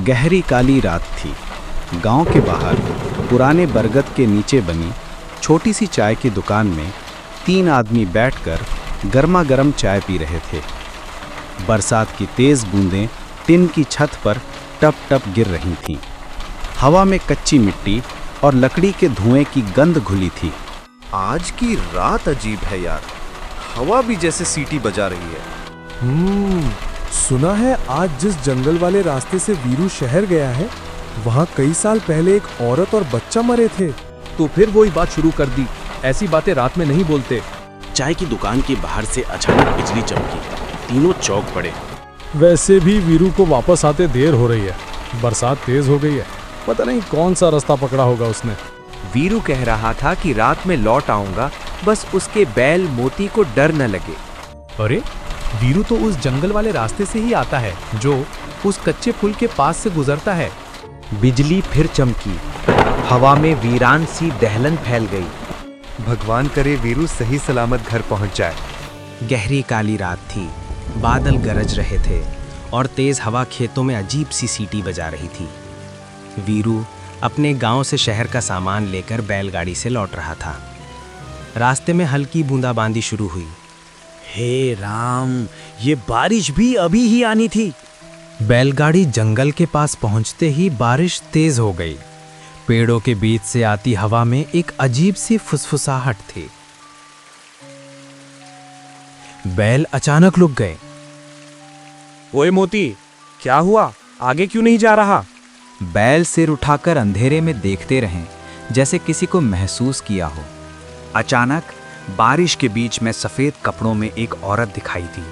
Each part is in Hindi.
गहरी काली रात थी। गांव के बाहर पुराने बरगद के नीचे बनी छोटी सी चाय की दुकान में 3 आदमी बैठकर गर्मा गर्म चाय पी रहे थे। बरसात की तेज बूंदें टिन की छत पर टप टप गिर रही थीं। हवा में कच्ची मिट्टी और लकड़ी के धुएं की गंध घुली थी। आज की रात अजीब है यार, हवा भी जैसे सीटी बजा रही है। सुना है आज जिस जंगल वाले रास्ते से वीरू शहर गया है, वहाँ कई साल पहले एक औरत और बच्चा मरे थे। तो फिर वही बात शुरू कर दी। ऐसी बातें रात में नहीं बोलते। चाय की दुकान के बाहर से अचानक बिजली चमकी, तीनों चौंक पड़े। वैसे भी वीरू को वापस आते देर हो रही है, बरसात तेज हो गई है, पता नहीं कौन सा रास्ता पकड़ा होगा उसने। वीरू कह रहा था कि रात में लौट आऊंगा, बस उसके बैल मोती को डर न लगे। अरे वीरू तो उस जंगल वाले रास्ते से ही आता है जो उस कच्चे पुल के पास से गुजरता है। बिजली फिर चमकी, हवा में वीरान सी दहलन फैल गई। भगवान करे वीरू सही सलामत घर पहुंच जाए। गहरी काली रात थी, बादल गरज रहे थे और तेज हवा खेतों में अजीब सी सीटी बजा रही थी। वीरू अपने गांव से शहर का सामान लेकर बैलगाड़ी से लौट रहा था। रास्ते में हल्की बूंदाबांदी शुरू हुई। हे राम, ये बारिश भी अभी ही आनी थी। बैलगाड़ी जंगल के पास पहुंचते ही बारिश तेज हो गई। पेड़ों के बीच से आती हवा में एक अजीब सी फुसफुसाहट थी। बैल अचानक रुक गए। ओए मोती, क्या हुआ? आगे क्यों नहीं जा रहा? बैल सिर उठाकर अंधेरे में देखते रहे, जैसे किसी को महसूस किया हो। अचानक बारिश के बीच में सफेद कपड़ों में एक औरत दिखाई दी।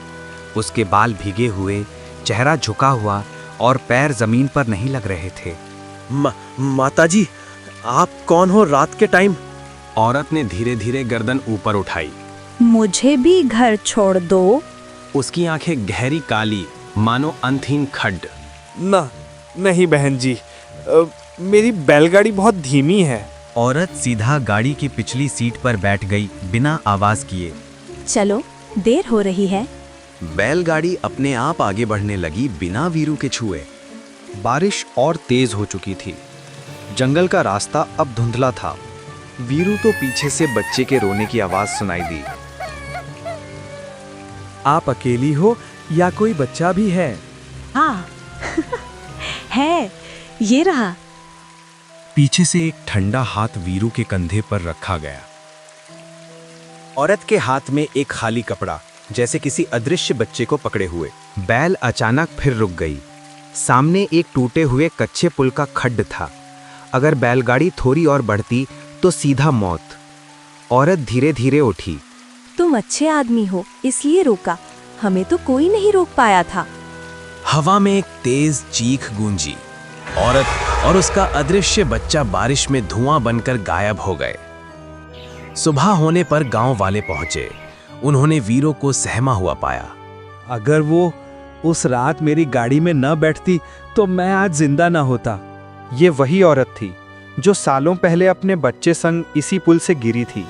उसके बाल भीगे हुए, चेहरा झुका हुआ और पैर जमीन पर नहीं लग रहे थे। माताजी, आप कौन हो रात के टाइम? औरत ने धीरे धीरे गर्दन ऊपर उठाई। मुझे भी घर छोड़ दो। उसकी आंखें गहरी काली, मानो अंतहीन खड्ड। नहीं बहन जी, मेरी बैलगाड़ी बहुत धीमी है। औरत सीधा गाड़ी की पिछली सीट पर बैठ गई, बिना आवाज किए। चलो, देर हो रही है। बैलगाड़ी अपने आप आगे बढ़ने लगी, बिना वीरू के छुए। बारिश और तेज हो चुकी थी। जंगल का रास्ता अब धुंधला था। वीरू तो पीछे से बच्चे के रोने की आवाज सुनाई दी। आप अकेली हो या कोई बच्चा भी है? हाँ है, ये रहा। पीछे से एक ठंडा हाथ वीरू के कंधे पर रखा गया। औरत के हाथ में एक खाली कपड़ा, जैसे किसी अदृश्य बच्चे को पकड़े हुए। बैल अचानक फिर रुक गई। सामने एक टूटे हुए कच्चे पुल का खड्ड था। अगर बैलगाड़ी थोड़ी और बढ़ती तो सीधा मौत। औरत धीरे धीरे उठी। तुम अच्छे आदमी हो, इसलिए रोका, हमें तो कोई नहीं रोक पाया था। हवा में एक तेज चीख गूंजी। औरत और उसका अदृश्य बच्चा बारिश में धुआं बनकर गायब हो गए। सुबह होने पर गांव वाले पहुंचे। उन्होंने वीरू को सहमा हुआ पाया। अगर वो उस रात मेरी गाड़ी में न बैठती तो मैं आज जिंदा न होता। ये वही औरत थी जो सालों पहले अपने बच्चे संग इसी पुल से गिरी थी।